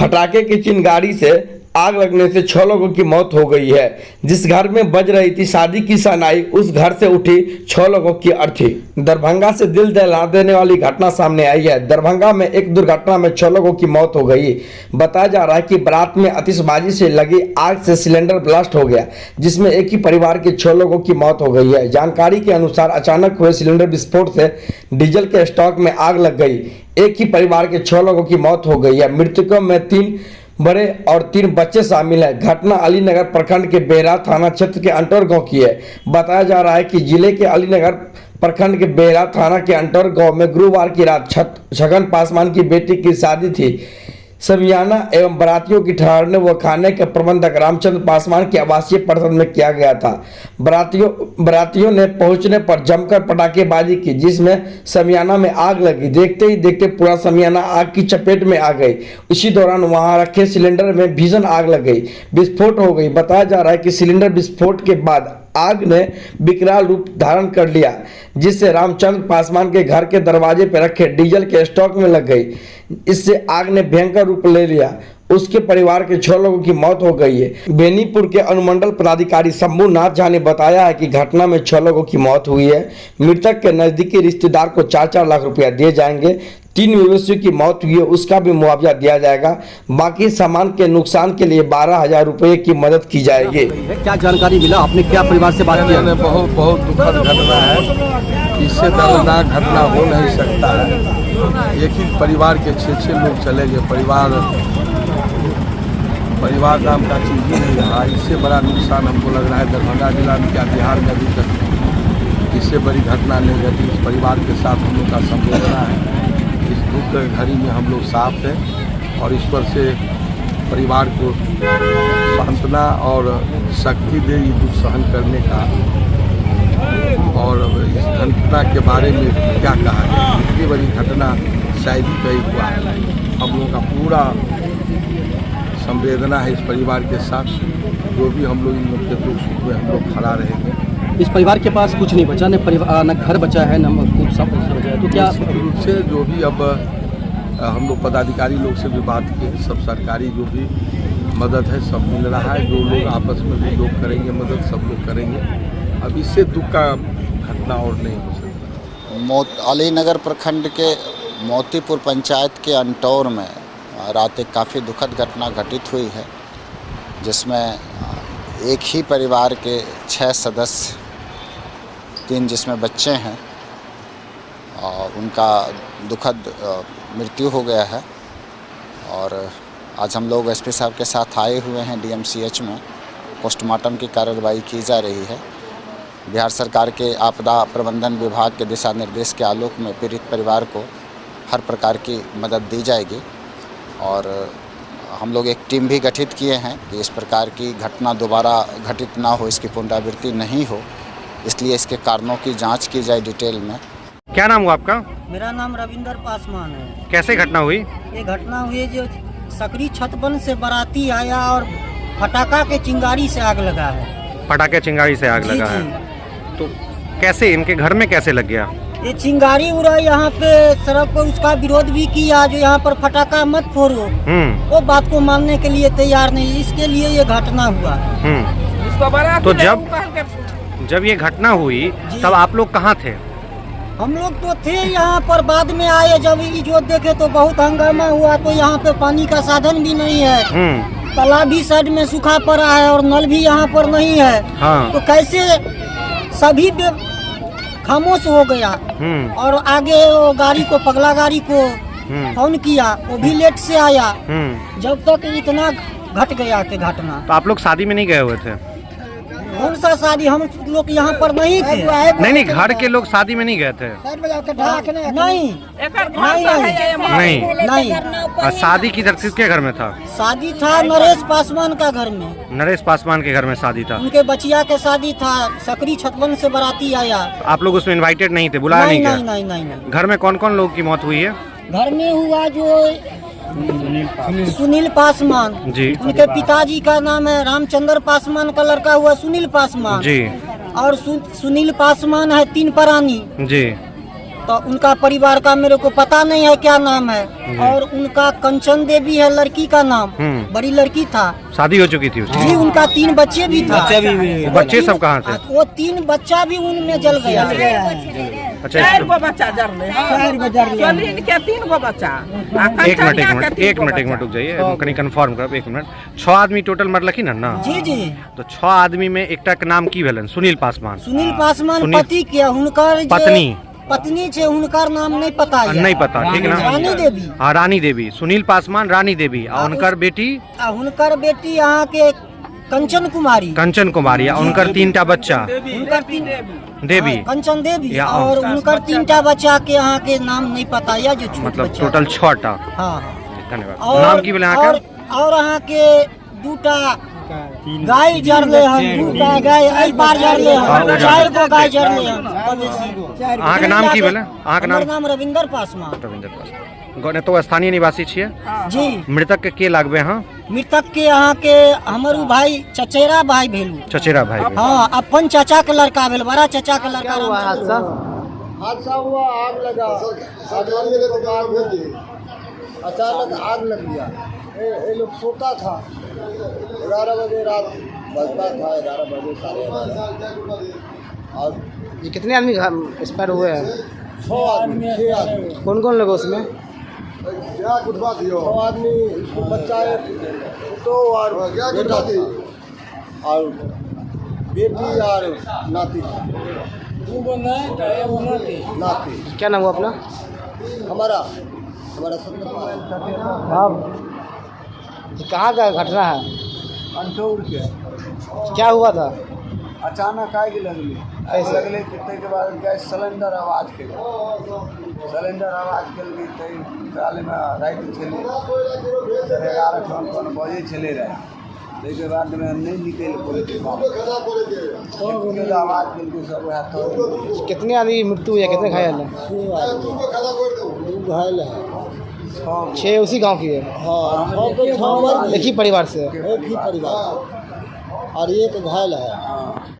फटाके की चिंगारी से आग लगने से 6 लोगों की मौत हो गई है। जिस घर में बज रही थी शादी की शहनाई, उस घर से उठी 6 लोगों की अर्थी। दरभंगा से दिल दहला देने वाली घटना सामने आई है। दरभंगा में एक दुर्घटना में 6 लोगों की मौत हो गई। बताया जा रहा है कि बारात में आतिशबाजी से लगी आग से सिलेंडर ब्लास्ट हो गया, जिसमें एक ही परिवार के 6 लोगों की मौत हो गई है। जानकारी के अनुसार अचानक हुए सिलेंडर विस्फोट से डीजल के स्टॉक में आग लग गई। एक ही परिवार के 6 लोगों की मौत हो गई है। मृतकों में 3 बड़े और 3 बच्चे शामिल हैं। घटना अलीनगर प्रखंड के बेहरा थाना क्षेत्र के अंटौर गांव की है। बताया जा रहा है कि जिले के अलीनगर प्रखंड के बेहरा थाना के अंटौर गांव में गुरुवार की रात छगन पासवान की बेटी की शादी थी। समियाना एवं बारातियों की ठहरने व खाने के प्रबंधक रामचंद्र पासवान के आवासीय परिसर में किया गया था। बारातियों ने पहुंचने पर जमकर पटाखेबाजी की, जिसमें समियाना में आग लगी। देखते ही देखते पूरा समियाना आग की चपेट में आ गई। इसी दौरान वहां रखे सिलेंडर में भीषण आग लग गई, विस्फोट हो गई। बताया जा रहा है कि सिलेंडर विस्फोट के बाद आग ने विकराल रूप धारण कर लिया, जिससे रामचंद्र पासवान के घर के दरवाजे पर रखे डीजल के स्टॉक में लग गई। इससे आग ने भयंकर रूप ले लिया। उसके परिवार के 6 लोगों की मौत हो गई है। बेनीपुर के अनुमंडल पदाधिकारी शंभू नाथ झा ने बताया है कि घटना में 6 लोगों की मौत हुई है। मृतक के नजदीकी रिश्तेदार को 4-4 लाख रुपया दिए जाएंगे। 3 मवेशियों की मौत हुई है, उसका भी मुआवजा दिया जाएगा। बाकी सामान के नुकसान के लिए 12,000 रुपये की मदद की जाएगी। क्या जानकारी मिला? आपने क्या परिवार से बात किया? बहुत दुखद घटना है। इससे दर्दनाक घटना हो नहीं सकता है। एक ही परिवार के 6 लोग चले गए। परिवार नाम का चीज़ ही नहीं रहा। इससे बड़ा नुकसान हमको लग रहा है दरभंगा जिला में, क्या बिहार में अभी तक इससे बड़ी घटना नहीं घटी। इस परिवार के साथ हम लोग का संवेदना है। इस दुख घड़ी में हम लोग साथ हैं और ईश्वर से परिवार को सांत्वना और शक्ति दे ये दुख सहन करने का। और इस घटना के बारे में क्या कहा जाए, इतनी बड़ी घटना शायद ही कहीं हुआ है। हम लोगों का पूरा संवेदना है इस परिवार के साथ। जो भी हम लोग इन लोग के दुख सुख में हम लोग खड़ा रहेंगे। इस परिवार के पास कुछ नहीं बचा, न घर बचा है, न कुछ सब बचा है। तो क्या रूप से जो भी अब हम लोग पदाधिकारी लोग से भी बात किए, सब सरकारी जो भी मदद है सब मिल रहा है। जो लोग आपस में भी लोग करेंगे मदद, सब लोग करेंगे। अब इससे दुख का घटना और नहीं हो सकता। अलीनगर प्रखंड के मोतीपुर पंचायत के अंटौर में रात एक काफ़ी दुखद घटना घटित हुई है, जिसमें एक ही परिवार के 6 सदस्य, 3 जिसमें बच्चे हैं, उनका दुखद मृत्यु हो गया है। और आज हम लोग एसपी साहब के साथ आए हुए हैं डीएमसीएच में। पोस्टमार्टम की कार्रवाई की जा रही है। बिहार सरकार के आपदा प्रबंधन विभाग के दिशा निर्देश के आलोक में पीड़ित परिवार को हर प्रकार की मदद दी जाएगी। और हम लोग एक टीम भी गठित किए हैं कि इस प्रकार की घटना दोबारा घटित ना हो, इसकी पुनरावृत्ति नहीं हो, इसलिए इसके कारणों की जांच की जाए डिटेल में। क्या नाम हुआ आपका? मेरा नाम रविंदर पासवान है। कैसे घटना हुई? ये घटना हुई जो सकरी छतबन से बाराती आया और फटाका के चिंगारी से आग लगा है। पटाखे चिंगारी से आग लगा है। तो कैसे, इनके घर में कैसे लग गया? ये चिंगारी उड़ा यहाँ पे सड़क पर, उसका विरोध भी किया जो यहाँ पर फटाका मत फोड़ो। वो बात को मानने के लिए तैयार नहीं, इसके लिए ये घटना हुआ। तो जब ये घटना हुई तब आप लोग कहाँ थे? हम लोग तो थे यहाँ पर, बाद में आए। जब जो देखे तो बहुत हंगामा हुआ। तो यहाँ पे पानी का साधन भी नहीं है। तालाब भी साइड में सूखा पड़ा है और नल भी यहाँ पर नहीं है। हाँ। तो कैसे सभी खामोश हो गया। और आगे वो गाड़ी को, पगला गाड़ी को फोन किया, वो भी लेट से आया। जब तक इतना घट गया के घटना। तो आप लोग शादी में नहीं गए हुए थे? कौन सा शादी? हम लोग यहाँ पर नहीं थे। नहीं, घर के लोग शादी में नहीं गए थे? नहीं। शादी किसके घर में था? शादी था नरेश पासवान का घर में। नरेश पासवान के घर में शादी था? उनके बचिया के शादी था। सकरी छतबन से बाराती आया। आप लोग उसमें इनवाइटेड नहीं थे, बुलाया नहीं गया? नहीं। घर में कौन कौन लोग की मौत हुई है? घर में हुआ जो सुनील पासवान जी, उनके पिताजी का नाम है रामचंद्र पासवान, का लड़का हुआ सुनील पासवान जी। और सुनील पासवान है 3 प्राणी जी। तो उनका परिवार का मेरे को पता नहीं है क्या नाम है। और उनका कंचन देवी है लड़की का नाम, बड़ी लड़की था, शादी हो चुकी थी उसकी? जी उनका 3 बच्चे भी था। बच्चे सब कहाँ थे? वो 3 बच्चा भी उनमें जल गया। अच्छा 4 गो बच्चा जरले, 3 गो बच्चा। एक मिनट रुक जाइए, कहीं कंफर्म करब। 1 मिनट। 6 आदमी टोटल मरलखिन है ना? जी जी। तो 6 आदमी में एकटा के नाम की भेलन? सुनील पासवान। सुनील पासवान पति के, हुनकर पत्नी छे, हुनकर नाम नहीं पता है। नहीं पता, ठीक ना? रानी देवी। हाँ, रानी देवी। सुनील पासवान, रानी देवी और उनकर बेटी? हुनकर बेटी यहाँ के कंचन कुमारी। कंचन कुमारी और उनकर 3टा बच्चा? उनकर 3 देवी, कंचन देवी और उनकर 3टा बच्चा के यहाँ के नाम नहीं पता है, जो छोट मतलब बच्चा। टोटल 6टा। हाँ, धन्यवाद। नाम की बोले यहाँ का? और यहाँ के 2टा गाय जरले हैं, 2टा गाय एहि पार जरले हैं, 4 गो गाय जरले हैं। अहाँ के नाम की बोले? अहाँ के नाम रविंदर पासवान। रविंदर पासवान। तो स्थानीय निवासी छियै? जी। मृतक के लागबे? हाँ, मृतक के यहाँ के हमर भाई चचेरा भाई भेलू। चचेरा भाई? हाँ, अपन चाचा के लड़का भेल, बड़ा चाचा के लड़का। हादसा हुआ, आग लगा, अचानक आग लग गया। ये लोग सोता था, 11 बजे रात बजता था, 11 बजे 11:30। और ये कितने आदमी एक्सपायर हुए हैं? 6 आदमी। कौन कौन लगा उसमें? 6 आदमी, इसको बच्चा तो और बेटा था और बेटी और नाती था। नाती। क्या नाम हुआ अपना? हमारा कहाँ का घटना है? अंठौर के। क्या हुआ था? अचानक आग लगली, कितने के बाद गैस सिलेंडर आवाज के ताले में रात चले 11 बजे चले रहे। ताहिके बाद में नहीं निकल पड़े आवाज के सब हाथ। कितने आदमी मृत्यु हुई है, कितने घायल हैं? घायल है 6 उसी गांव की है? हाँ, एक ही परिवार से? एक ही परिवार और एक घायल है।